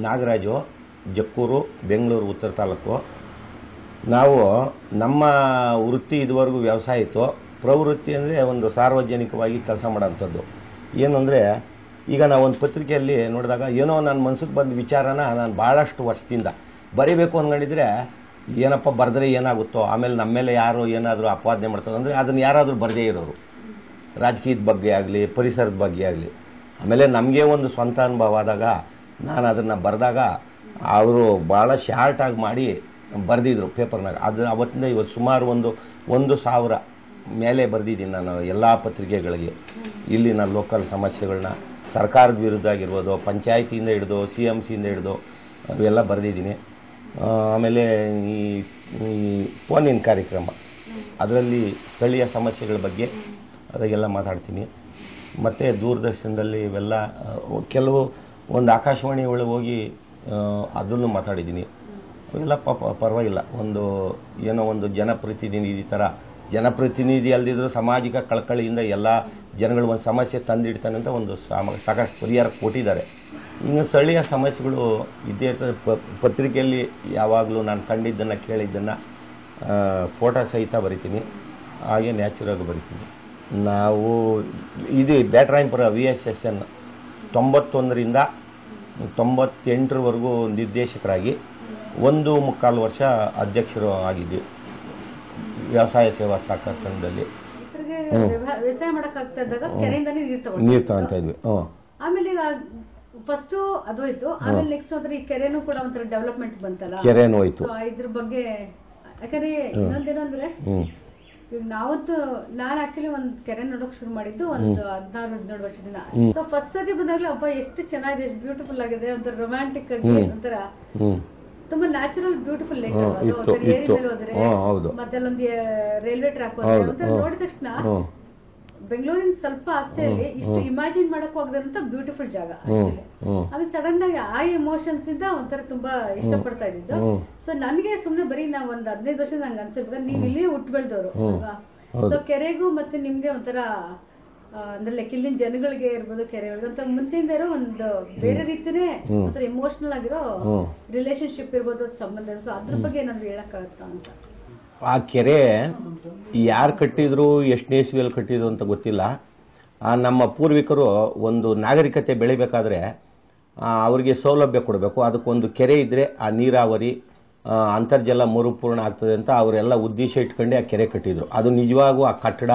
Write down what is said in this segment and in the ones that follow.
ನಾಗರಾಜು, ಜಕ್ಕೂರು, ಬೆಂಗಳೂರು ಉತ್ತರ ತಾಲೂಕು. ನಾವು ನಮ್ಮ ವೃತ್ತಿ ಇದುವರೆಗೂ ವ್ಯವಸಾಯ ಇತ್ತು. ಪ್ರವೃತ್ತಿ ಅಂದರೆ ಒಂದು ಸಾರ್ವಜನಿಕವಾಗಿ ಕೆಲಸ ಮಾಡೋಂಥದ್ದು. ಏನು ಅಂದರೆ, ಈಗ ನಾವು ಒಂದು ಪತ್ರಿಕೆಯಲ್ಲಿ ನೋಡಿದಾಗ ಏನೋ ನನ್ನ ಮನಸ್ಸಿಗೆ ಬಂದ ವಿಚಾರನ ನಾನು ಭಾಳಷ್ಟು ವರ್ಷದಿಂದ ಬರೀಬೇಕು ಅಂದ್ಕೊಂಡಿದ್ರೆ ಏನಪ್ಪ ಬರೆದ್ರೆ ಏನಾಗುತ್ತೋ, ಆಮೇಲೆ ನಮ್ಮ ಮೇಲೆ ಯಾರು ಏನಾದರೂ ಅಪವಾದನೆ ಮಾಡ್ತಾರೆ ಅಂದರೆ ಅದನ್ನು ಯಾರಾದರೂ ಬರದೇ ಇರೋರು, ರಾಜಕೀಯದ ಬಗ್ಗೆ ಆಗಲಿ ಪರಿಸರದ ಬಗ್ಗೆ ಆಗಲಿ. ಆಮೇಲೆ ನಮಗೆ ಒಂದು ಸ್ವಂತ ಅನುಭವ ಆದಾಗ ನಾನು ಅದನ್ನು ಬರೆದಾಗ ಅವರು ಭಾಳ ಶಾರ್ಟಾಗಿ ಮಾಡಿ ಬರೆದಿದ್ರು ಪೇಪರ್ನಾಗ. ಅದು ಅವತ್ತಿಂದ ಇವತ್ತು ಸುಮಾರು 1,000 ಮೇಲೆ ಬರೆದಿದ್ದೀನಿ ನಾನು ಎಲ್ಲ ಪತ್ರಿಕೆಗಳಿಗೆ. ಇಲ್ಲಿನ ಲೋಕಲ್ ಸಮಸ್ಯೆಗಳನ್ನ ಸರ್ಕಾರದ ವಿರುದ್ಧ ಆಗಿರ್ಬೋದು, ಪಂಚಾಯತಿಯಿಂದ ಹಿಡಿದು CMCಯಿಂದ ಹಿಡಿದು ಅವೆಲ್ಲ ಬರೆದಿದ್ದೀನಿ. ಆಮೇಲೆ ಈ ಫೋನಿನ ಕಾರ್ಯಕ್ರಮ, ಅದರಲ್ಲಿ ಸ್ಥಳೀಯ ಸಮಸ್ಯೆಗಳ ಬಗ್ಗೆ ಅದಕ್ಕೆಲ್ಲ ಮಾತಾಡ್ತೀನಿ. ಮತ್ತು ದೂರದರ್ಶನದಲ್ಲಿ ಇವೆಲ್ಲ ಕೆಲವು ಒಂದು ಆಕಾಶವಾಣಿ ಒಳಗೆ ಹೋಗಿ ಅದನ್ನು ಮಾತಾಡಿದ್ದೀನಿ. ಅವೆಲ್ಲ ಪರವಾಗಿಲ್ಲ. ಏನೋ ಒಂದು ಜನಪ್ರತಿನಿಧಿ ಥರ, ಜನಪ್ರತಿನಿಧಿ ಅಲ್ಲದಿದ್ದರೂ ಸಾಮಾಜಿಕ ಕಳಕಳಿಯಿಂದ ಎಲ್ಲ ಜನಗಳು ಒಂದು ಸಮಸ್ಯೆ ತಂದಿಡ್ತಾನೆ ಅಂತ ಒಂದು ಸಾಕಷ್ಟು ಪರಿಹಾರ ಕೊಟ್ಟಿದ್ದಾರೆ. ಇನ್ನು ಸ್ಥಳೀಯ ಸಮಸ್ಯೆಗಳು ಇದೇ ಪತ್ರಿಕೆಯಲ್ಲಿ ಯಾವಾಗಲೂ ನಾನು ಕಂಡಿದ್ದನ್ನು ಕೇಳಿದ್ದನ್ನು ಫೋಟೋ ಸಹಿತ ಬರಿತೀನಿ, ಹಾಗೆ ನ್ಯಾಚುರಾಗಿ ಬರಿತೀನಿ. ನಾವು ಇದು ಬ್ಯಾಟರಾಯನಪುರ VSSN 91ರಿಂದ 98ರವರೆಗೂ ನಿರ್ದೇಶಕರಾಗಿ 1.25 ವರ್ಷ ಅಧ್ಯಕ್ಷರು ಆಗಿದ್ವಿ ವ್ಯವಸಾಯ ಸೇವಾ ಸಹಕಾರ ಸಂಘದಲ್ಲಿ. ವ್ಯವಸಾಯ ಮಾಡಕ್ಕಾಗ್ತದಾಗ ಕೆರೆಯಿಂದಾನೇ ನೀರು ತಗೊಂತಾ ಇದ್ವಿ. ಆಮೇಲೆ ಫಸ್ಟ್ ಅದು ಹೋಯ್ತು. ಆಮೇಲೆ ನೆಕ್ಸ್ಟ್ ಹೋದ್ರೆ ಈ ಕೆರೆನೂ ಕೂಡ ಒಂಥರ ಡೆವಲಪ್ಮೆಂಟ್ ಬಂತಲ್ಲ, ಕೆರೆನೂ ಹೋಯ್ತು. ಇದ್ರ ಬಗ್ಗೆ ಯಾಕಂದ್ರೆ ಇನ್ನೊಂದೇನು ಅಂದ್ರೆ, ಈಗ ನಾವಂತೂ ನಾನು ಆಕ್ಚುಲಿ ಒಂದ್ ಕೆರೆ ನೋಡಕ್ ಶುರು ಮಾಡಿದ್ದು ಒಂದು 16-17 ವರ್ಷದಿಂದ. ಸೊ ಫಸ್ಟ್ ಸತಿ ಬಂದಾಗ್ಲೂ ಅಬ್ಬಾ ಎಷ್ಟು ಚೆನ್ನಾಗಿದೆ, ಎಷ್ಟು ಬ್ಯೂಟಿಫುಲ್ ಆಗಿದೆ, ಒಂಥರ ರೊಮ್ಯಾಂಟಿಕ್ ಆಗಿ ಒಂಥರ ತುಂಬಾ ನ್ಯಾಚುರಲ್ ಬ್ಯೂಟಿಫುಲ್ ಲೇಕ್. ಏರಿ ಮೇಲೆ ಹೋದ್ರೆ ಮತ್ತೆ ಅಲ್ಲೊಂದು ರೈಲ್ವೆ ಟ್ರ್ಯಾಕ್ ಹೋದ್ರೆ ನೋಡಿದ ತಕ್ಷಣ ಬೆಂಗಳೂರಿನ ಸ್ವಲ್ಪ ಆಚೆಯಲ್ಲಿ ಇಷ್ಟು ಇಮ್ಯಾಜಿನ್ ಮಾಡಕ್ ಹೋಗದಂತ ಬ್ಯೂಟಿಫುಲ್ ಜಾಗ. ಆಮೇಲೆ ಸಡನ್ ಆಗಿ ಆ ಎಮೋಷನ್ಸ್ ಇಂದ ಒಂಥರ ತುಂಬಾ ಇಷ್ಟಪಡ್ತಾ ಇದ್ದಿದ್ದು. ಸೊ ನನ್ಗೆ ಸುಮ್ನೆ ಬರೀ ನಾವ್ ಒಂದ್ 15 ವರ್ಷ ನಂಗೆ ಅನ್ಸಿರ್ಬೇಕು, ನೀವ್ ಇಲ್ಲಿ ಹುಟ್ಟು ಬೆಳೆದವರು ಅಲ್ವಾ. ಸೊ ಕೆರೆಗೂ ಮತ್ತೆ ನಿಮ್ಗೆ ಒಂಥರ ಅಂದ್ರೆ ಇಲ್ಲಿನ ಜನಗಳಿಗೆ ಇರ್ಬೋದು, ಕೆರೆಗಳಿಗೆ ಒಂಥರ ಮುಂಚೆಯಿಂದ ಇರೋ ಒಂದು ಬೇರೆ ರೀತಿನೇ ಒಂಥರ ಎಮೋಷನಲ್ ಆಗಿರೋ ರಿಲೇಶನ್ಶಿಪ್ ಇರ್ಬೋದು, ಸಂಬಂಧ. ಸೊ ಅದ್ರ ಬಗ್ಗೆ ಏನಾದ್ರು ಹೇಳಕ್ಕಾಗತ್ತಾ ಅಂತ. ಆ ಕೆರೆ ಯಾರು ಕಟ್ಟಿದ್ರು, ಎಷ್ಟನೇ ಇಸ್ವಿಯಲ್ಲಿ ಕಟ್ಟಿದ್ರು ಅಂತ ಗೊತ್ತಿಲ್ಲ. ನಮ್ಮ ಪೂರ್ವಿಕರು ಒಂದು ನಾಗರಿಕತೆ ಬೆಳಿಬೇಕಾದ್ರೆ ಅವರಿಗೆ ಸೌಲಭ್ಯ ಕೊಡಬೇಕು, ಅದಕ್ಕೊಂದು ಕೆರೆ ಇದ್ದರೆ ಆ ನೀರಾವರಿ ಅಂತರ್ಜಲ ಮರುಪೂರ್ಣ ಆಗ್ತದೆ ಅಂತ ಅವರೆಲ್ಲ ಉದ್ದೇಶ ಇಟ್ಕೊಂಡೆ ಆ ಕೆರೆ ಕಟ್ಟಿದ್ರು. ಅದು ನಿಜವಾಗೂ ಆ ಕಟ್ಟಡ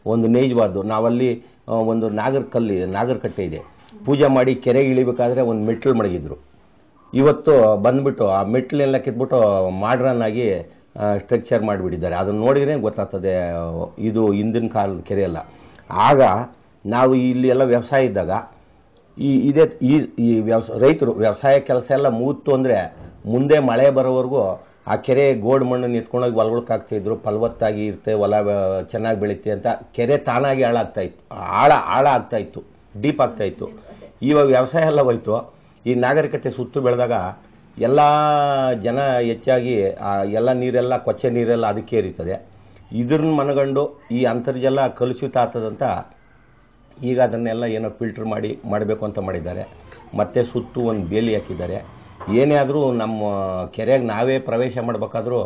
ಒಂದು ನೈಜವಾದ್ದು. ನಾವಲ್ಲಿ ಒಂದು ನಾಗರಕಟ್ಟೆ ಇದೆ, ಪೂಜೆ ಮಾಡಿ ಕೆರೆಗೆ ಇಳಿಬೇಕಾದ್ರೆ ಒಂದು ಮೆಟ್ಲು ಮಡಗಿದ್ರು. ಇವತ್ತು ಬಂದ್ಬಿಟ್ಟು ಆ ಮೆಟ್ಲೆಲ್ಲ ಕಿತ್ಬಿಟ್ಟು ಮಾಡ್ರನ್ ಆಗಿ ಸ್ಟ್ರಕ್ಚರ್ ಮಾಡಿಬಿಟ್ಟಿದ್ದಾರೆ. ಅದನ್ನು ನೋಡಿದ್ರೆ ಗೊತ್ತಾಗ್ತದೆ ಇದು ಹಿಂದಿನ ಕಾಲದ ಕೆರೆ ಅಲ್ಲ. ಆಗ ನಾವು ಇಲ್ಲಿ ಎಲ್ಲ ವ್ಯವಸಾಯ ಇದ್ದಾಗ ಈ ರೈತರು ವ್ಯವಸಾಯ ಕೆಲಸ ಎಲ್ಲ ಮುಗಿತು ಅಂದರೆ ಮುಂದೆ ಮಳೆ ಬರೋವರೆಗೂ ಆ ಕೆರೆ ಗೋಡ್ ಮಣ್ಣನ್ನು ಎತ್ಕೊಂಡೋಗಿ ಹೊಲಗಳ್ಕಾಗ್ತಿದ್ರು. ಫಲವತ್ತಾಗಿ ಇರುತ್ತೆ, ಹೊಲ ಚೆನ್ನಾಗಿ ಬೆಳೀತೆ ಅಂತ ಕೆರೆ ತಾನಾಗಿ ಆಳ ಆಗ್ತಾಯಿತ್ತು, ಡೀಪ್ ಆಗ್ತಾಯಿತ್ತು. ಇವಾಗ ವ್ಯವಸಾಯ ಎಲ್ಲ ಹೋಯ್ತು. ಈ ನಾಗರಿಕತೆ ಸುತ್ತು ಬೆಳೆದಾಗ ಎಲ್ಲ ಜನ ಹೆಚ್ಚಾಗಿ ಎಲ್ಲ ನೀರೆಲ್ಲ ಕೊಚ್ಚೆ ನೀರೆಲ್ಲ ಅದಕ್ಕೆ ಏರಿತದೆ. ಇದ್ರನ್ನ ಮನಗಂಡು ಈ ಅಂತರ್ಜಲ ಕಲುಷಿತ ಆಗ್ತದಂತ ಈಗ ಅದನ್ನೆಲ್ಲ ಏನೋ ಫಿಲ್ಟರ್ ಮಾಡಬೇಕು ಅಂತ ಮಾಡಿದ್ದಾರೆ. ಮತ್ತೆ ಸುತ್ತು ಒಂದು ಬೇಲಿ ಹಾಕಿದ್ದಾರೆ. ಏನೇ ಆದರೂ ನಮ್ಮ ಕೆರೆಗೆ ನಾವೇ ಪ್ರವೇಶ ಮಾಡಬೇಕಾದ್ರೂ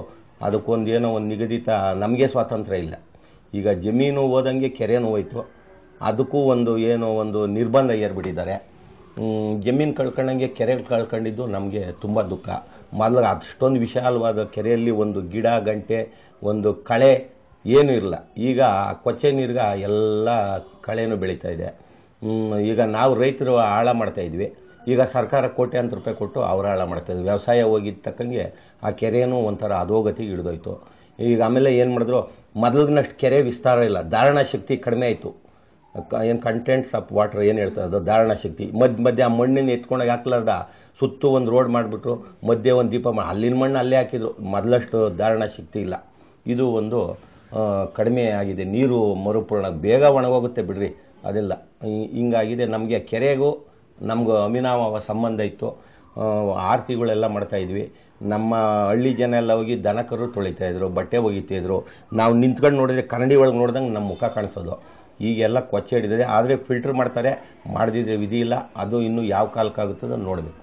ಅದಕ್ಕೊಂದು ಏನೋ ಒಂದು ನಿಗದಿತ, ನಮಗೆ ಸ್ವಾತಂತ್ರ್ಯ ಇಲ್ಲ. ಈಗ ಜಮೀನು ಹೋದಂಗೆ ಕೆರೆನೂ ಹೋಯ್ತು, ಅದಕ್ಕೂ ಏನೋ ಒಂದು ನಿರ್ಬಂಧ ಏರ್ಬಿಟ್ಟಿದ್ದಾರೆ. ಜಮೀನು ಕಳ್ಕೊಂಡಂಗೆ ಕೆರೆ ಕಳ್ಕೊಂಡಿದ್ದು ನಮಗೆ ತುಂಬ ದುಃಖ. ಮೊದಲು ಅಷ್ಟೊಂದು ವಿಶಾಲವಾದ ಕೆರೆಯಲ್ಲಿ ಒಂದು ಗಿಡ ಗಂಟೆ ಒಂದು ಕಳೆ ಏನೂ ಇರಲ್ಲ. ಈಗ ಕೊಚ್ಚೆ ನೀರಿಗೆ ಎಲ್ಲ ಕಳೆನೂ ಬೆಳೀತಾ ಇದೆ. ಈಗ ನಾವು ರೈತರು ಹಾಳ ಮಾಡ್ತಾಯಿದ್ವಿ. ಈಗ ಸರ್ಕಾರ ಕೋಟ್ಯಾಂತರ ರೂಪಾಯಿ ಕೊಟ್ಟು ಅವ್ರು ಹಾಳ ಮಾಡ್ತಾಯಿದ್ವಿ. ವ್ಯವಸಾಯ ಹೋಗಿದ್ದ ತಕ್ಕಂಗೆ ಆ ಕೆರೆನೂ ಒಂಥರ ಅಧೋಗತಿಗೆ ಹಿಡಿದೋಯ್ತು. ಈಗ ಆಮೇಲೆ ಏನು ಮಾಡಿದ್ರು, ಮೊದಲಿನಷ್ಟು ಕೆರೆ ವಿಸ್ತಾರ ಇಲ್ಲ, ಧಾರಣ ಶಕ್ತಿ ಕಡಿಮೆ ಆಯಿತು. ಏನು ಕಂಟೆಂಟ್ಸ್ ಆಫ್ ವಾಟರ್ ಏನು ಹೇಳ್ತಾರೆ ಅದು ಧಾರಣ ಶಕ್ತಿ. ಮಧ್ಯೆ ಆ ಮಣ್ಣಿನ ಎತ್ಕೊಂಡೋಗಿ ಹಾಕ್ಲಾರ್ದ ಸುತ್ತು ಒಂದು ರೋಡ್ ಮಾಡಿಬಿಟ್ರು, ಮಧ್ಯೆ ಒಂದು ದೀಪ ಅಲ್ಲಿನ ಮಣ್ಣು ಅಲ್ಲೇ ಹಾಕಿದ್ರು. ಮೊದಲಷ್ಟು ಧಾರಣ ಶಕ್ತಿ ಇಲ್ಲ. ಇದು ಒಂದು ಕಡಿಮೆ ಆಗಿದೆ. ನೀರು ಮರುಪೂರ್ಣ ಬೇಗ ಒಣಗೋಗುತ್ತೆ ಬಿಡ್ರಿ, ಅದೆಲ್ಲ ಹಿಂಗಾಗಿದೆ. ನಮಗೆ ಕೆರೆಗೂ ನಮಗೂ ಅವಿನಾವ ಸಂಬಂಧ ಇತ್ತು. ಆರತಿಗಳೆಲ್ಲ ಮಾಡ್ತಾಯಿದ್ವಿ. ನಮ್ಮ ಹಳ್ಳಿ ಜನ ಎಲ್ಲ ಹೋಗಿ ದನಕರು ತೊಳಿತಾಯಿದ್ರು, ಬಟ್ಟೆ ಒಗಿತಾಯಿದ್ರು. ನಾವು ನಿಂತ್ಕೊಂಡು ನೋಡಿದ್ರೆ ಕನ್ನಡಿ ಒಳಗೆ ನೋಡ್ದಂಗೆ ನಮ್ಮ ಮುಖ ಕಾಣಿಸೋದು. ಈಗೆಲ್ಲ ಕೊಚ್ಚೆ ಹಿಡಿದಿದೆ. ಆದರೆ ಫಿಲ್ಟರ್ ಮಾಡ್ತಾರೆ, ಮಾಡದಿದ್ರೆ ವಿಧಿ ಇಲ್ಲ. ಅದು ಇನ್ನೂ ಯಾವ ಕಾಲಕ್ಕಾಗುತ್ತದೋ ನೋಡಬೇಕು.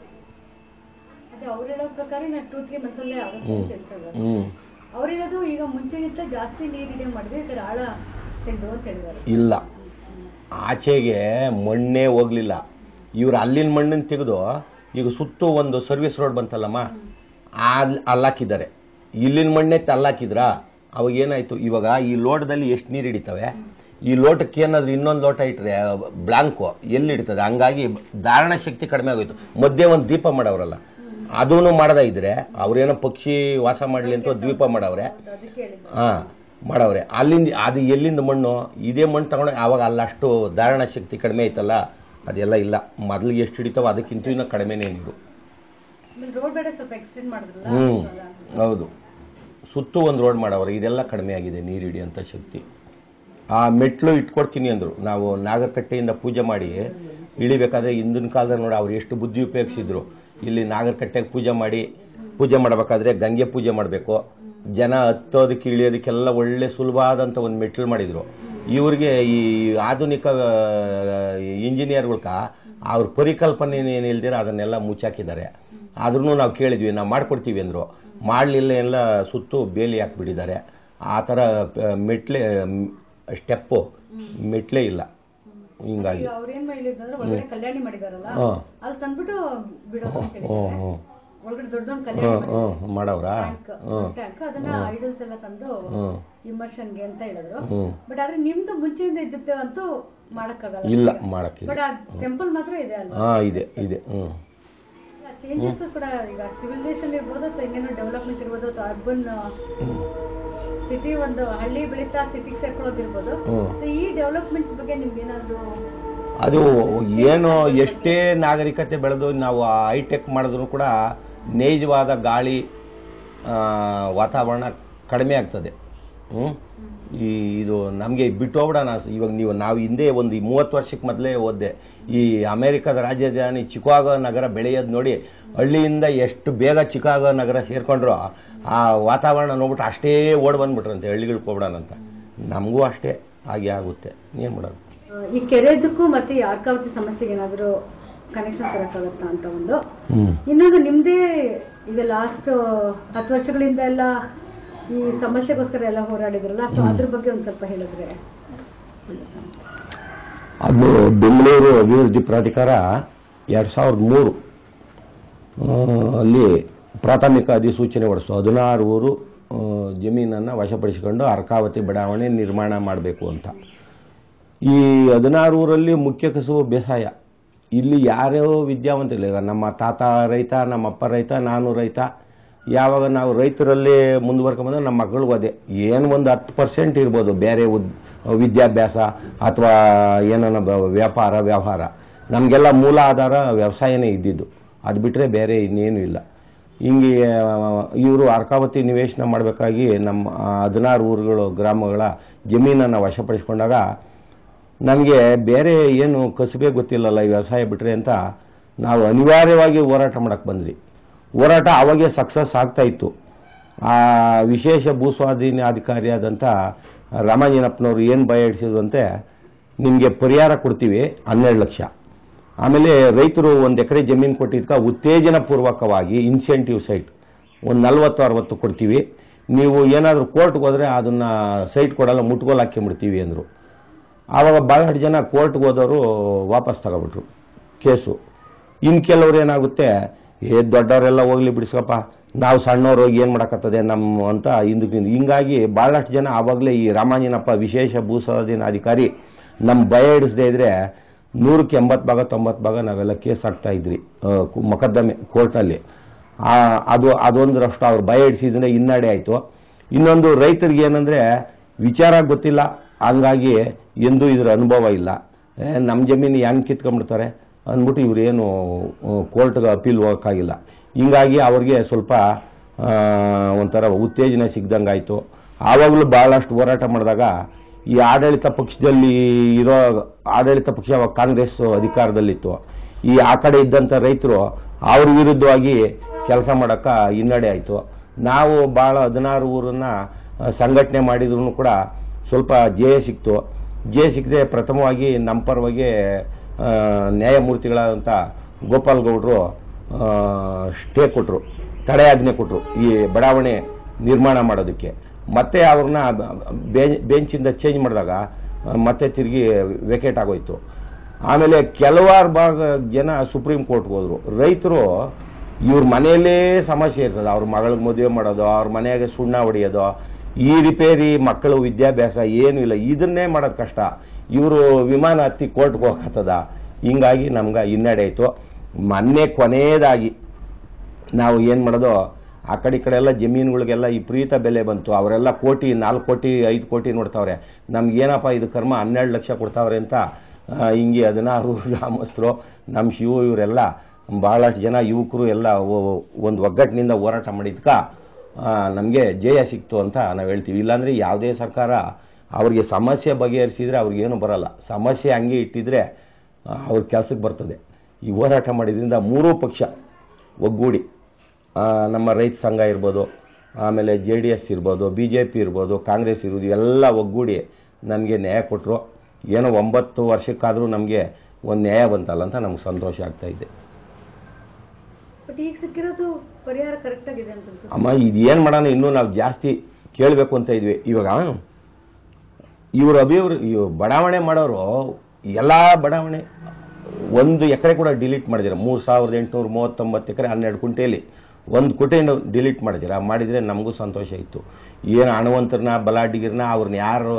ಅವ್ರು ಹೇಳೋ ಪ್ರಕಾರ 2-3 ಮಂತ್ಸಲ್ಲೇ ಆಗುತ್ತೆ ಅಂತ ಹೇಳ್ತಾರೆ. ಅವ್ರು ಹೇಳೋದು ಈಗ ಮುಂಚೆಗಿಂತ ಜಾಸ್ತಿ ನೀರು ಹಿಡಿಯೋ ಮಾಡಿದ್ರೆ ಇದರ ಆಳ ತೆಗೆದು ಅಂತ ಹೇಳಿದ್ದಾರೆ. ಇಲ್ಲ, ಆಚೆಗೆ ಮಣ್ಣೇ ಹೋಗ್ಲಿಲ್ಲ. ಇವ್ರು ಅಲ್ಲಿನ ಮಣ್ಣನ್ನು ತೆಗೆದು ಈಗ ಸುತ್ತು ಒಂದು ಸರ್ವಿಸ್ ರೋಡ್ ಬಂತಲ್ಲಮ್ಮ, ಅಲ್ಲಾಕಿದ್ದಾರೆ. ಇಲ್ಲಿನ ಮಣ್ಣೆ ಅಲ್ಲಾಕಿದ್ರ ಅವಾಗ ಏನಾಯ್ತು, ಇವಾಗ ಈ ಲೋಟದಲ್ಲಿ ಎಷ್ಟು ನೀರು ಹಿಡಿತವೆ, ಈ ಲೋಟಕ್ಕೆ ಏನಾದ್ರು ಇನ್ನೊಂದು ಲೋಟ ಇಟ್ಟರೆ ಬ್ಲಾಂಕು ಎಲ್ಲಿ ಇಡ್ತದೆ, ಹಂಗಾಗಿ ಧಾರಣ ಶಕ್ತಿ ಕಡಿಮೆ ಆಗೋಯ್ತು. ಮಧ್ಯೆ ಒಂದು ದೀಪ ಮಾಡವ್ರಲ್ಲ, ಅದೂ ಮಾಡದ ಇದ್ರೆ ಅವ್ರೇನೋ ಪಕ್ಷಿ ವಾಸ ಮಾಡಲಿ ಅಂತ ದ್ವೀಪ ಮಾಡವ್ರೆ. ಮಾಡವ್ರೆ. ಅಲ್ಲಿಂದ ಅದು ಎಲ್ಲಿಂದ ಮಣ್ಣು, ಇದೇ ಮಣ್ಣು ತಗೊಂಡು ಆವಾಗ ಅಲ್ಲಷ್ಟು ಧಾರಣ ಶಕ್ತಿ ಕಡಿಮೆ ಐತಲ್ಲ, ಅದೆಲ್ಲ ಇಲ್ಲ. ಮೊದಲಿಗೆ ಎಷ್ಟು ಹಿಡಿತಾವ ಅದಕ್ಕಿಂತ ಇನ್ನೂ ಕಡಿಮೆನೇ ನೀರು. ಹೌದು, ಸುತ್ತು ಒಂದು ರೋಡ್ ಮಾಡವ್ರೆ. ಇದೆಲ್ಲ ಕಡಿಮೆ ಆಗಿದೆ ನೀರು ಹಿಡಿಯೋಂಥ ಶಕ್ತಿ. ಆ ಮೆಟ್ಲು ಇಟ್ಕೊಡ್ತೀನಿ ಅಂದರು. ನಾವು ನಾಗರಕಟ್ಟೆಯಿಂದ ಪೂಜೆ ಮಾಡಿ ಇಳಿಬೇಕಾದ್ರೆ ಹಿಂದಿನ ಕಾಲದಲ್ಲಿ ನೋಡಿ ಅವ್ರು ಎಷ್ಟು ಬುದ್ಧಿ ಉಪಯೋಗಿಸಿದ್ರು. ಇಲ್ಲಿ ನಾಗರಕಟ್ಟೆಗೆ ಪೂಜೆ ಮಾಡಬೇಕಾದ್ರೆ ಗಂಗೆ ಪೂಜೆ ಮಾಡಬೇಕು. ಜನ ಹತ್ತೋದಕ್ಕೆ ಇಳಿಯೋದಕ್ಕೆಲ್ಲ ಒಳ್ಳೆ ಸುಲಭವಾದಂಥ ಒಂದು ಮೆಟ್ಲು ಮಾಡಿದರು. ಇವ್ರಿಗೆ ಈ ಆಧುನಿಕ ಇಂಜಿನಿಯರ್ಗಳ್ಕ ಅವ್ರ ಪರಿಕಲ್ಪನೆ ಏನು ಇಲ್ದಿರ ಅದನ್ನೆಲ್ಲ ಮುಚ್ಚಾಕಿದ್ದಾರೆ. ಆದ್ರೂ ನಾವು ಕೇಳಿದ್ವಿ, ನಾವು ಮಾಡ್ಕೊಡ್ತೀವಿ ಅಂದರು. ಮಾಡಲಿಲ್ಲ, ಎಲ್ಲ ಸುತ್ತು ಬೇಲಿ ಹಾಕ್ಬಿಟ್ಟಿದ್ದಾರೆ. ಆ ಥರ ಸ್ಟೆಪ್ಪು ಮೆಟ್ಲೇ ಇಲ್ಲ. ಹಿಂಗಾಗಿ ಕಲ್ಯಾಣಿ ಮಾಡಿದಾರಲ್ಲ, ಅಲ್ಲಿ ತಂದ್ಬಿಟ್ಟು ಮಾಡವ್ರ ಅದನ್ನ ಐಡಲ್ಸ್ ಎಲ್ಲ ತಂದು ಇಮರ್ಷನ್ಗೆ ಅಂತ ಹೇಳಿದ್ರು. ಬಟ್ ಆದ್ರೆ ನಿಮ್ದು ಮುಂಚೆಯಿಂದ ಇದ್ದಿತ್ತು ಅಂತೂ ಮಾಡಕ್ಕಾಗಲ್ಲ. ಇಲ್ಲ, ಮಾಡಕ್ಕೆ. ಬಟ್ ಆ ಟೆಂಪಲ್ ಮಾತ್ರ ಇದೆ ಅಲ್ಲ? ಇದೆ ಇದೆ. ಚೇಂಜಸ್ ಕೂಡ ಈಗ ಸಿವಿಲೈಸೇಷನ್ ಇರ್ಬೋದು ಅಥವಾ ಇನ್ನೇನೋ ಡೆವಲಪ್ಮೆಂಟ್ ಇರ್ಬೋದು ಅಥವಾ ಅರ್ಬನ್ ಸಿಟಿ ಒಂದು ಹಳ್ಳಿ ಬೆಳೀತಾ ಸಿಟಿಗೆ ಸೇರ್ಕೊಳ್ಳೋದಿರ್ಬೋದು. ಈ ಡೆವಲಪ್ಮೆಂಟ್ಸ್ ಬಗ್ಗೆ ನಿಮ್ಗೆ ಏನಾದ್ರು ಅದು ಏನೋ ಎಷ್ಟೇ ನಾಗರಿಕತೆ ಬೆಳೆದು ನಾವು ಹೈಟೆಕ್ ಮಾಡಿದ್ರು ಕೂಡ ನೈಜವಾದ ಗಾಳಿ ವಾತಾವರಣ ಕಡಿಮೆ ಆಗ್ತದೆ. ಇದು ನಮಗೆ ಬಿಟ್ಟು ಹೋಗ್ಬಿಡೋಣ. ಇವಾಗ ನಾವು ಹಿಂದೆ ಒಂದು 30 ವರ್ಷಕ್ಕೆ ಮೊದಲೇ ಓದಿದೆ, ಈ ಅಮೆರಿಕದ ರಾಜಧಾನಿ ಚಿಕಾಗೋ ನಗರ ಬೆಳೆಯೋದು ನೋಡಿ, ಹಳ್ಳಿಯಿಂದ ಎಷ್ಟು ಬೇಗ ಚಿಕಾಗೋ ನಗರ ಸೇರ್ಕೊಂಡ್ರು ಆ ವಾತಾವರಣ ನೋಡ್ಬಿಟ್ಟು ಅಷ್ಟೇ ಓಡ್ ಬಂದ್ಬಿಟ್ರಂತೆ ಹಳ್ಳಿಗಳಿಗೆ ಹೋಗ್ಬಿಡೋಣ ಅಂತ. ನಮಗೂ ಅಷ್ಟೇ ಹಾಗೆ ಆಗುತ್ತೆ, ಏನು ಮಾಡೋದು. ಈ ಕೆರೆದಕ್ಕೂ ಮತ್ತೆ ಈ ಅರ್ಕಾವತಿ ಸಮಸ್ಯೆಗೆ ಏನಾದರೂ ಕನೆಕ್ಷನ್ ತರಕ್ಕಾಗತ್ತಾ ಅಂತ ಒಂದು. ಇನ್ನೊಂದು, ನಿಮ್ದೇ ಈಗ ಲಾಸ್ಟ್ 10 ವರ್ಷಗಳಿಂದ ಎಲ್ಲ ಈ ಸಮಸ್ಯೆಗೋಸ್ಕರ ಎಲ್ಲ ಹೋರಾಡಿದ್ರಲ್ಲ, ಸೊ ಅದ್ರ ಬಗ್ಗೆ ಒಂದು ಸ್ವಲ್ಪ ಹೇಳಿದ್ರೆ. ಅದು ಬೆಂಗಳೂರು ಅಭಿವೃದ್ಧಿ ಪ್ರಾಧಿಕಾರ 2003 ಅಲ್ಲಿ ಪ್ರಾಥಮಿಕ ಅಧಿಸೂಚನೆ ಹೊರಡಿಸ್ತು. 16 ಊರು ಜಮೀನನ್ನು ವಶಪಡಿಸಿಕೊಂಡು ಅರ್ಕಾವತಿ ಬಡಾವಣೆ ನಿರ್ಮಾಣ ಮಾಡಬೇಕು ಅಂತ. ಈ 16 ಊರಲ್ಲಿ ಮುಖ್ಯ ಕಸುಬು ಬೇಸಾಯ. ಇಲ್ಲಿ ಯಾರೋ ವಿದ್ಯಾವಂತ ಇಲ್ಲ. ಈಗ ನಮ್ಮ ತಾತ ರೈತ, ನಮ್ಮ ಅಪ್ಪ ರೈತ, ನಾನು ರೈತ. ಯಾವಾಗ ನಾವು ರೈತರಲ್ಲಿ ಮುಂದುವರ್ಕೊಂಡ್ಬಂದ್ರೆ ನಮ್ಮ ಮಕ್ಕಳು ಅದೇ ಏನು ಒಂದು 10% ಇರ್ಬೋದು ಬೇರೆ ವಿದ್ಯಾಭ್ಯಾಸ ಅಥವಾ ಏನೋ ವ್ಯವಹಾರ. ನಮಗೆಲ್ಲ ಮೂಲ ಆಧಾರ ವ್ಯವಸಾಯನೇ ಇದ್ದಿದ್ದು. ಅದು ಬಿಟ್ಟರೆ ಬೇರೆ ಇನ್ನೇನು ಇಲ್ಲ. ಹಿಂಗೆ ಇವರು ಅರ್ಕಾವತಿ ನಿವೇಶನ ಮಾಡಬೇಕಾಗಿ ನಮ್ಮ 16 ಊರುಗಳು ಗ್ರಾಮಗಳ ಜಮೀನನ್ನು ವಶಪಡಿಸ್ಕೊಂಡಾಗ ನನಗೆ ಬೇರೆ ಏನು ಕಸುಬೇ ಗೊತ್ತಿಲ್ಲಲ್ಲ ಈ ವ್ಯವಸಾಯ ಬಿಟ್ಟರೆ ಅಂತ ನಾವು ಅನಿವಾರ್ಯವಾಗಿ ಹೋರಾಟ ಮಾಡಕ್ಕೆ ಬಂದ್ವಿ. ಹೋರಾಟ ಅವಾಗೇ ಸಕ್ಸಸ್ ಆಗ್ತಾ ಇತ್ತು. ಆ ವಿಶೇಷ ಭೂಸ್ವಾಧೀನಾಧಿಕಾರಿಯಾದಂಥ ರಾಮಾಂಜನಪ್ಪನವರು ಏನು ಭಯ ಇಡಿಸಿದ್ರಂತೆ, ನಿಮಗೆ ಪರಿಹಾರ ಕೊಡ್ತೀವಿ 12 ಲಕ್ಷ, ಆಮೇಲೆ ರೈತರು 1 ಎಕರೆ ಜಮೀನು ಕೊಟ್ಟಿದ್ದಕ್ಕೆ ಉತ್ತೇಜನ ಪೂರ್ವಕವಾಗಿ ಇನ್ಸೆಂಟಿವ್ ಸೈಟ್ ಒಂದು 40-60 ಕೊಡ್ತೀವಿ, ನೀವು ಏನಾದರೂ ಕೋರ್ಟ್ಗೆ ಹೋದರೆ ಅದನ್ನು ಸೈಟ್ ಕೊಡಲ್ಲ, ಮುಟ್ಗೋಲು ಹಾಕಿಬಿಡ್ತೀವಿ ಅಂದರು. ಆವಾಗ ಭಾಳಷ್ಟು ಜನ ಕೋರ್ಟ್ಗೆ ಹೋದವರು ವಾಪಸ್ ತಗೊಬಿಟ್ರು ಕೇಸು. ಇನ್ನು ಕೆಲವ್ರು ಏನಾಗುತ್ತೆ, ದೊಡ್ಡವರೆಲ್ಲ ಹೋಗ್ಲಿ ಬಿಡಿಸ್ಕಪ್ಪ, ನಾವು ಸಣ್ಣವ್ರು ಹೋಗಿ ಏನು ಮಾಡೋಕ್ಕತ್ತದೆ ನಮ್ಮ ಅಂತ ಹಿಂದಕ್ಕೆ. ಹಿಂಗಾಗಿ ಭಾಳಷ್ಟು ಜನ ಆವಾಗಲೇ ಈ ರಾಮಾಂಜನಪ್ಪ ವಿಶೇಷ ಭೂಸ್ವಾಧೀನಾಧಿಕಾರಿ ನಮ್ಮ ಭಯ ಹಿಡಿಸದೇ ಇದ್ದರೆ 100ಕ್ಕೆ 80 ಭಾಗ 90 ಭಾಗ ನಾವೆಲ್ಲ ಕೇಸ್ ಹಾಕ್ತಾ ಇದ್ರಿ ಮೊಕದ್ದಮೆ ಕೋರ್ಟಲ್ಲಿ. ಅದೊಂದರಷ್ಟು ಅವ್ರು ಭಯ ಹಿಡಿಸಿದ್ರೆ ಹಿನ್ನಡೆ ಆಯಿತು. ಇನ್ನೊಂದು, ರೈತರಿಗೆ ಏನಂದರೆ ವಿಚಾರ ಗೊತ್ತಿಲ್ಲ, ಹಂಗಾಗಿ ಎಂದೂ ಇದರ ಅನುಭವ ಇಲ್ಲ. ನಮ್ಮ ಜಮೀನು ಹೆಂಗೆ ಕಿತ್ಕೊಂಡ್ಬಿಡ್ತಾರೆ ಅಂದ್ಬಿಟ್ಟು ಇವರೇನು ಕೋರ್ಟ್ಗೆ ಅಪೀಲ್ ಹೋಗೋಕ್ಕಾಗಿಲ್ಲ. ಹಿಂಗಾಗಿ ಅವ್ರಿಗೆ ಸ್ವಲ್ಪ ಒಂಥರ ಉತ್ತೇಜನ ಸಿಗ್ದಂಗೆ ಆಯಿತು. ಆವಾಗಲೂ ಭಾಳಷ್ಟು ಹೋರಾಟ ಮಾಡಿದಾಗ ಈ ಆಡಳಿತ ಪಕ್ಷದಲ್ಲಿ ಇರೋ ಆಡಳಿತ ಪಕ್ಷ ಕಾಂಗ್ರೆಸ್ ಅಧಿಕಾರದಲ್ಲಿತ್ತು. ಆ ಕಡೆ ಇದ್ದಂಥ ರೈತರು ಅವ್ರ ವಿರುದ್ಧವಾಗಿ ಕೆಲಸ ಮಾಡೋಕ್ಕೆ ಹಿನ್ನಡೆ ಆಯಿತು. ನಾವು ಭಾಳ 16 ಊರನ್ನು ಸಂಘಟನೆ ಮಾಡಿದ್ರೂ ಕೂಡ ಸ್ವಲ್ಪ ಜಯ ಸಿಕ್ತು. ಜಯ ಸಿಕ್ಕದೆ ಪ್ರಥಮವಾಗಿ ನಮ್ಮ ಪರವಾಗಿ ನ್ಯಾಯಮೂರ್ತಿಗಳಾದಂಥ ಗೋಪಾಲ್ ಗೌಡರು ಸ್ಟೇ ಕೊಟ್ಟರು, ತಡೆಯಾಜ್ಞೆ ಕೊಟ್ಟರು ಈ ಬಡಾವಣೆ ನಿರ್ಮಾಣ ಮಾಡೋದಕ್ಕೆ. ಮತ್ತೆ ಅವ್ರನ್ನ ಬೆಂಚಿಂದ ಚೇಂಜ್ ಮಾಡಿದಾಗ ಮತ್ತೆ ತಿರುಗಿ ವೇಕೇಟ್ ಆಗೋಯ್ತು. ಆಮೇಲೆ ಕೆಲವಾರು ಜನ ಸುಪ್ರೀಂ ಕೋರ್ಟ್ಗೆ ಹೋದ್ರು. ರೈತರು ಇವ್ರ ಮನೆಯಲ್ಲೇ ಸಮಸ್ಯೆ ಇರ್ತದೆ, ಅವ್ರ ಮಗಳಿಗೆ ಮದುವೆ ಮಾಡೋದು, ಅವ್ರ ಮನೆಯಾಗೆ ಸುಣ್ಣ ಹೊಡೆಯೋದು, ಈ ರಿಪೇರಿ, ಮಕ್ಕಳು ವಿದ್ಯಾಭ್ಯಾಸ ಏನೂ ಇಲ್ಲ, ಇದನ್ನೇ ಮಾಡೋದು ಕಷ್ಟ. ಇವರು ವಿಮಾನ ಹತ್ತಿ ಕೋರ್ಟ್ಗೆ ಹೋಗತ್ತದ. ಹಿಂಗಾಗಿ ನಮ್ಗೆ ಹಿನ್ನಡೆ ಆಯಿತು. ಮೊನ್ನೆ ಕೊನೆಯದಾಗಿ ನಾವು ಏನು ಮಾಡೋದು, ಆ ಕಡೆ ಈ ಕಡೆ ಎಲ್ಲ ಜಮೀನುಗಳಿಗೆಲ್ಲ ವಿಪರೀತ ಬೆಲೆ ಬಂತು. ಅವರೆಲ್ಲ ಕೋಟಿ, 4 ಕೋಟಿ 5 ಕೋಟಿ ನೋಡ್ತಾವ್ರೆ. ನಮ್ಗೇನಪ್ಪ ಇದು ಕರ್ಮ 12 ಲಕ್ಷ ಕೊಡ್ತಾವ್ರೆ ಅಂತ ಹಿಂಗೆ 16 ಗ್ರಾಮಸ್ಥರು, ನಮ್ಮ ಶಿವು ಇವರೆಲ್ಲ ಭಾಳಷ್ಟು ಜನ ಯುವಕರು ಎಲ್ಲ ಒಂದು ಒಗ್ಗಟ್ಟಿನಿಂದ ಹೋರಾಟ ಮಾಡಿದ್ಕ ನಮಗೆ ಜಯ ಸಿಕ್ತು ಅಂತ ನಾವು ಹೇಳ್ತೀವಿ. ಇಲ್ಲಾಂದರೆ ಯಾವುದೇ ಸರ್ಕಾರ ಅವ್ರಿಗೆ ಸಮಸ್ಯೆ ಬಗೆಹರಿಸಿದರೆ ಅವ್ರಿಗೇನು ಬರಲ್ಲ. ಸಮಸ್ಯೆ ಹಂಗೆ ಇಟ್ಟಿದ್ರೆ ಅವ್ರ ಕೆಲಸಕ್ಕೆ ಬರ್ತದೆ. ಈ ಹೋರಾಟ ಮಾಡಿದ್ರಿಂದ 3 ಪಕ್ಷ ಒಗ್ಗೂಡಿ, ನಮ್ಮ ರೈತ ಸಂಘ ಇರ್ಬೋದು, ಆಮೇಲೆ JDS ಇರ್ಬೋದು, BJP ಇರ್ಬೋದು, ಕಾಂಗ್ರೆಸ್ ಇರ್ಬೋದು, ಎಲ್ಲ ಒಗ್ಗೂಡಿ ನಮಗೆ ನ್ಯಾಯ ಕೊಟ್ಟರು. ಏನೋ 9 ವರ್ಷಕ್ಕಾದರೂ ನಮಗೆ ಒಂದು ನ್ಯಾಯ ಬಂತಲ್ಲ ಅಂತ ನಮ್ಗೆ ಸಂತೋಷ ಆಗ್ತಾ ಇದೆ. ಬಟ್ ಈಗ ಸಿಕ್ಕಿರೋದು ಪರಿಹಾರ ಕರೆಕ್ಟ್ ಆಗಿದೆ ಅಂತ ಅಮ್ಮ. ಇದೇನು ಮಾಡೋಣ, ಇನ್ನೂ ನಾವು ಜಾಸ್ತಿ ಕೇಳಬೇಕು ಅಂತ ಇದ್ವಿ. ಇವಾಗ ಇವರು ಬಡಾವಣೆ ಮಾಡೋರು ಎಲ್ಲ ಬಡಾವಣೆ 1 ಎಕರೆ ಕೂಡ ಡಿಲೀಟ್ ಮಾಡಿದಿರ. 3839 ಎಕರೆ 12 ಕುಂಟೆಯಲ್ಲಿ 1 ಕುಂಟೆಯನ್ನು ಡಿಲೀಟ್ ಮಾಡಿದರೆ ನಮಗೂ ಸಂತೋಷ ಇತ್ತು. ಏನು ಹಣವಂತರನ್ನ ಬಲಾಢ್ಯರನ್ನ ಅವ್ರನ್ನ ಯಾರು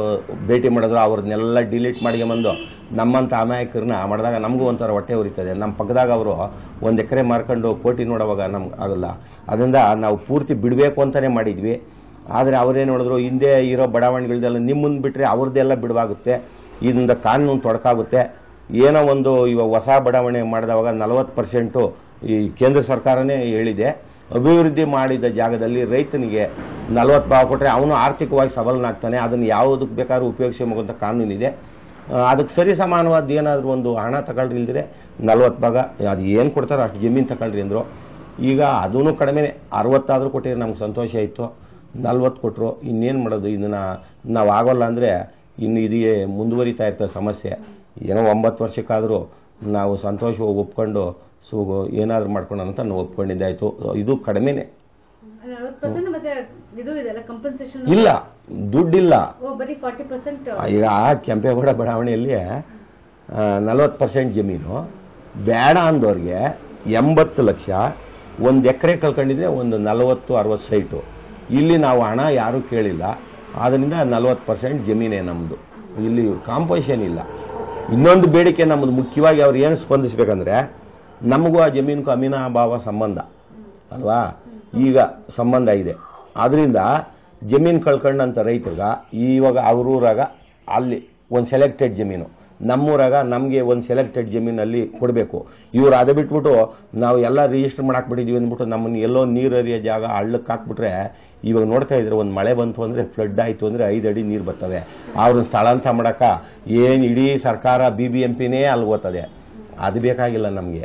ಭೇಟಿ ಮಾಡಿದ್ರು ಅವ್ರನ್ನೆಲ್ಲ ಡಿಲೀಟ್ ಮಾಡ್ಕೊಂಬಂದು ನಮ್ಮಂಥ ಅಮಾಯಕರನ್ನ ಮಾಡಿದಾಗ ನಮಗೂ ಒಂಥರ ಹೊಟ್ಟೆ ಉರಿತದೆ. ನಮ್ಮ ಪಕ್ಕದಾಗ ಅವರು 1 ಎಕರೆ ಮಾರ್ಕೊಂಡು ಕೋಟಿ ನೋಡುವಾಗ ನಮ್ಗೆ ಆಗಲ್ಲ. ಅದರಿಂದ ನಾವು ಪೂರ್ತಿ ಬಿಡಬೇಕು ಅಂತಲೇ ಮಾಡಿದ್ವಿ. ಆದರೆ ಅವರೇನು ಹೇಳಿದ್ರು, ಹಿಂದೆ ಇರೋ ಬಡಾವಣೆಗಳದೆಲ್ಲ ನಿಮ್ಮ ಮುಂದೆ ಬಿಟ್ಟರೆ ಅವ್ರದ್ದೆಲ್ಲ ಬಿಡುವಾಗುತ್ತೆ, ಇದರಿಂದ ಕಾನೂನು ತೊಡಕಾಗುತ್ತೆ. ಏನೋ ಒಂದು ಇವಾಗ ಹೊಸ ಬಡಾವಣೆ ಮಾಡಿದವಾಗ 40% ಈ ಕೇಂದ್ರ ಸರ್ಕಾರನೇ ಹೇಳಿದೆ, ಅಭಿವೃದ್ಧಿ ಮಾಡಿದ ಜಾಗದಲ್ಲಿ ರೈತನಿಗೆ 40 ಭಾಗ ಕೊಟ್ಟರೆ ಅವನು ಆರ್ಥಿಕವಾಗಿ ಸಬಲನಾಗ್ತಾನೆ, ಅದನ್ನು ಯಾವುದಕ್ಕೆ ಬೇಕಾದ್ರೂ ಉಪಯೋಗಿಸಬಹುದಂತ ಕಾನೂನಿದೆ. ಅದಕ್ಕೆ ಸರಿ ಸಮಾನವಾದ ಏನಾದರೂ ಒಂದು ಹಣ ತಗೊಳ್ರಿ, ಇಲ್ದಿರೆ 40 ಭಾಗ ಅದು ಏನು ಕೊಡ್ತಾರೋ ಅಷ್ಟು ಜಮೀನು ತಗೊಳ್ರಿ ಅಂದರು. ಈಗ ಅದೂ ಕಡಿಮೆ 60 ಆದರೂ ಕೊಟ್ಟಿದ್ರೆ ನಮ್ಗೆ ಸಂತೋಷ ಇತ್ತು. 40 ಕೊಟ್ಟರು. ಇನ್ನೇನು ಮಾಡೋದು, ಇದನ್ನು ನಾವು ಆಗೋಲ್ಲ ಅಂದರೆ ಇನ್ನು ಇದೇ ಮುಂದುವರಿತಾ ಇರ್ತದೆ ಸಮಸ್ಯೆ. ಏನೋ 9 ವರ್ಷಕ್ಕಾದರೂ ನಾವು ಸಂತೋಷವಾಗಿ ಒಪ್ಕೊಂಡು ಏನಾದರೂ ಮಾಡ್ಕೊಳ್ಳೋಣ ಅಂತ ನಾವು ಒಪ್ಕೊಂಡಿದ್ದಾಯಿತು. ಇದು ಕಡಿಮೆನೇ ಇಲ್ಲ, ದುಡ್ಡಿಲ್ಲ. ಈಗ ಕೆಂಪೇಗೌಡ ಬಡಾವಣೆಯಲ್ಲಿ 40% ಜಮೀನು ಬೇಡ ಅಂದವ್ರಿಗೆ 80 ಲಕ್ಷ, 1 ಎಕರೆ ಕಳ್ಕೊಂಡಿದ್ರೆ ಒಂದು 40-60 ಸೈಟು. ಇಲ್ಲಿ ನಾವು ಹಣ ಯಾರೂ ಕೇಳಿಲ್ಲ, ಆದ್ದರಿಂದ 40% ಜಮೀನೇ ನಮ್ಮದು. ಇಲ್ಲಿ ಕಾಂಪೋಸಿಷನ್ ಇಲ್ಲ. ಇನ್ನೊಂದು ಬೇಡಿಕೆ ನಮ್ಮದು ಮುಖ್ಯವಾಗಿ ಅವ್ರು ಏನು ಸ್ಪಂದಿಸಬೇಕಂದ್ರೆ, ನಮಗೂ ಆ ಜಮೀನಿಗೂ ಅವಿನಾಭಾವ ಸಂಬಂಧ ಅಲ್ವಾ, ಈಗ ಸಂಬಂಧ ಇದೆ. ಆದ್ದರಿಂದ ಜಮೀನು ಕಳ್ಕೊಂಡಂಥ ರೈತರಿಗೆ ಇವಾಗ ಅವ್ರೂರಾಗ ಅಲ್ಲಿ ಒಂದು ಸೆಲೆಕ್ಟೆಡ್ ಜಮೀನು, ನಮ್ಮೂರಾಗ ನಮಗೆ ಒಂದು ಸೆಲೆಕ್ಟೆಡ್ ಜಮೀನಲ್ಲಿ ಕೊಡಬೇಕು. ಇವ್ರು ಅದು ಬಿಟ್ಬಿಟ್ಟು ನಾವು ಎಲ್ಲ ರಿಜಿಸ್ಟರ್ ಮಾಡಾಕ್ಬಿಟ್ಟಿದ್ದೀವಿ ಅಂದ್ಬಿಟ್ಟು ನಮ್ಮನ್ನು ಎಲ್ಲೋ ನೀರು ಹರಿಯೋ ಜಾಗ ಹಳ್ಳಕ್ಕೆ ಹಾಕ್ಬಿಟ್ರೆ, ಇವಾಗ ನೋಡ್ತಾ ಇದ್ರೆ ಒಂದು ಮಳೆ ಬಂತು ಅಂದರೆ ಫ್ಲಡ್ ಆಯಿತು ಅಂದರೆ 5 ಅಡಿ ನೀರು ಬರ್ತವೆ. ಅವ್ರನ್ನ ಸ್ಥಳಾಂತರ ಮಾಡೋಕೆ ಏನು ಇಡೀ ಸರ್ಕಾರ BBMPನೇ ಅಲ್ಲಿ ಹೋಗ್ತದೆ. ಅದು ಬೇಕಾಗಿಲ್ಲ ನಮಗೆ.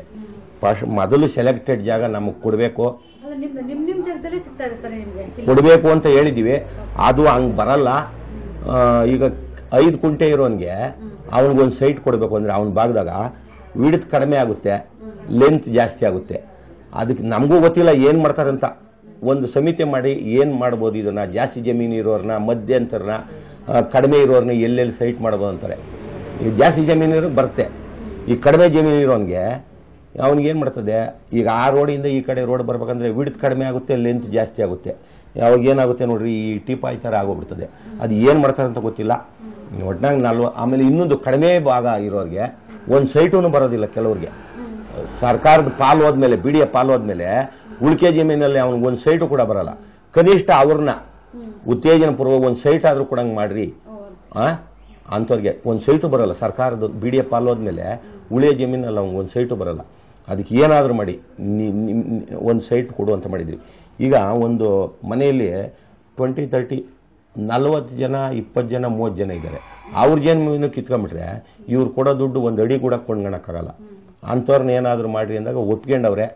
ಮೊದಲು ಸೆಲೆಕ್ಟೆಡ್ ಜಾಗ ನಮಗೆ ಕೊಡಬೇಕು ಅಂತ ಹೇಳಿದ್ದೀವಿ. ಅದು ಹಂಗೆ ಬರಲ್ಲ. ಈಗ 5 ಕುಂಟೆ ಇರೋನಿಗೆ ಅವನಿಗೊಂದು ಸೈಟ್ ಕೊಡಬೇಕು ಅಂದರೆ ಅವನ ಭಾಗದಾಗ ವಿಡ್ತ್ ಕಡಿಮೆ ಆಗುತ್ತೆ, ಲೆಂತ್ ಜಾಸ್ತಿ ಆಗುತ್ತೆ. ಅದಕ್ಕೆ ನಮಗೂ ಗೊತ್ತಿಲ್ಲ ಏನು ಮಾಡ್ತಾರಂತ. ಒಂದು ಸಮಿತಿ ಮಾಡಿ ಏನು ಮಾಡ್ಬೋದು, ಇದನ್ನು ಜಾಸ್ತಿ ಜಮೀನು ಇರೋರನ್ನ, ಮಧ್ಯಂತರನ್ನ, ಕಡಿಮೆ ಇರೋರನ್ನ ಎಲ್ಲೆಲ್ಲಿ ಸೈಟ್ ಮಾಡ್ಬೋದು ಅಂತಾರೆ. ಈ ಜಾಸ್ತಿ ಜಮೀನು ಇರೋ ಬರುತ್ತೆ. ಈ ಕಡಿಮೆ ಜಮೀನು ಇರೋನಿಗೆ ಅವನಿಗೇನು ಮಾಡ್ತದೆ, ಈಗ ಆ ರೋಡಿಂದ ಈ ಕಡೆ ರೋಡ್ ಬರ್ಬೇಕಂದ್ರೆ ವಿಡ್ತ್ ಕಡಿಮೆ ಆಗುತ್ತೆ, ಲೆಂತ್ ಜಾಸ್ತಿ ಆಗುತ್ತೆ. ಯಾವಾಗ ಏನಾಗುತ್ತೆ ನೋಡ್ರಿ, ಈ ಟೀಪಾಯ್ ಥರ ಆಗೋಗ್ಬಿಡ್ತದೆ. ಅದು ಏನು ಮಾಡ್ತಾರೆ ಅಂತ ಗೊತ್ತಿಲ್ಲ. ಒಟ್ನಾಗ ಆಮೇಲೆ ಇನ್ನೊಂದು ಕಡಿಮೆ ಭಾಗ ಇರೋರಿಗೆ ಒಂದು ಸೈಟೂ ಬರೋದಿಲ್ಲ. ಕೆಲವ್ರಿಗೆ ಸರ್ಕಾರದ ಪಾಲು ಹೋದ್ಮೇಲೆ, BDA ಪಾಲು ಹೋದ್ಮೇಲೆ ಉಳಿಕೆ ಜಮೀನಲ್ಲಿ ಅವ್ನಿಗೊಂದು ಸೈಟು ಕೂಡ ಬರಲ್ಲ. ಕನಿಷ್ಠ ಅವ್ರನ್ನ ಉತ್ತೇಜನ ಪೂರ್ವ ಒಂದು ಸೈಟ್ ಆದರೂ ಕೊಡಂಗೆ ಮಾಡ್ರಿ. ಅಂಥವ್ರಿಗೆ ಒಂದು ಸೈಟು ಬರಲ್ಲ. ಸರ್ಕಾರದ BDA ಪಾಲು ಹೋದ್ಮೇಲೆ ಉಳಿಯ ಜಮೀನಲ್ಲಿ ಅವ್ನಿಗೊಂದು ಸೈಟು ಬರಲ್ಲ. ಅದಕ್ಕೆ ಏನಾದರೂ ಮಾಡಿ ಒಂದು ಸೈಟ್ ಕೊಡು ಅಂತ ಮಾಡಿದ್ವಿ. ಈಗ ಒಂದು ಮನೆಯಲ್ಲಿ 20-30 40 ಜನ 20 ಜನ 30 ಜನ ಇದ್ದಾರೆ. ಅವ್ರ ಜಮೀನು ಕಿತ್ಕೊಂಡ್ಬಿಟ್ರೆ ಇವ್ರು ಕೊಡೋ ದುಡ್ಡು 1 ಅಡಿ ಕೂಡ ಕೊಂಡ್ಕೊಳಕ್ಕಾಗಲ್ಲ. ಅಂಥವ್ರನ್ನ ಏನಾದರೂ ಮಾಡಿರಿ ಅಂದಾಗ ಒಪ್ಕೊಂಡವ್ರೆ.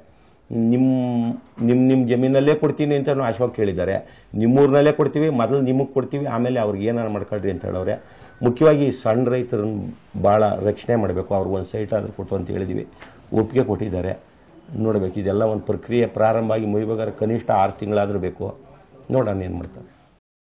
ನಿಮ್ಮ ಜಮೀನಲ್ಲೇ ಕೊಡ್ತೀನಿ ಅಂತ ಅಶೋಕ್ ಹೇಳಿದ್ದಾರೆ. ನಿಮ್ಮೂರಿನಲ್ಲೇ ಕೊಡ್ತೀವಿ, ಮೊದಲು ನಿಮಗೆ ಕೊಡ್ತೀವಿ, ಆಮೇಲೆ ಅವ್ರಿಗೆ ಏನಾರು ಮಾಡ್ಕೊಳ್ರಿ ಅಂತ ಹೇಳವ್ರೆ. ಮುಖ್ಯವಾಗಿ ಸಣ್ಣ ರೈತರನ್ನ ಭಾಳ ರಕ್ಷಣೆ ಮಾಡಬೇಕು. ಅವ್ರಿಗೆ ಒಂದು ಸೈಟ್ ಆದರೂ ಕೊಟ್ಟು ಅಂತ ಹೇಳಿದ್ವಿ. ಒಪ್ಪಿಗೆ ಕೊಟ್ಟಿದ್ದಾರೆ. ನೋಡಬೇಕು. ಇದೆಲ್ಲ ಒಂದು ಪ್ರಕ್ರಿಯೆ ಪ್ರಾರಂಭ ಆಗಿ ಮುಗಿಬೇಕಾದ್ರೆ ಕನಿಷ್ಠ 6 ತಿಂಗಳಾದರೂ ಬೇಕು. ನೋಡೋಣ ಏನು ಮಾಡ್ತಾರೆ.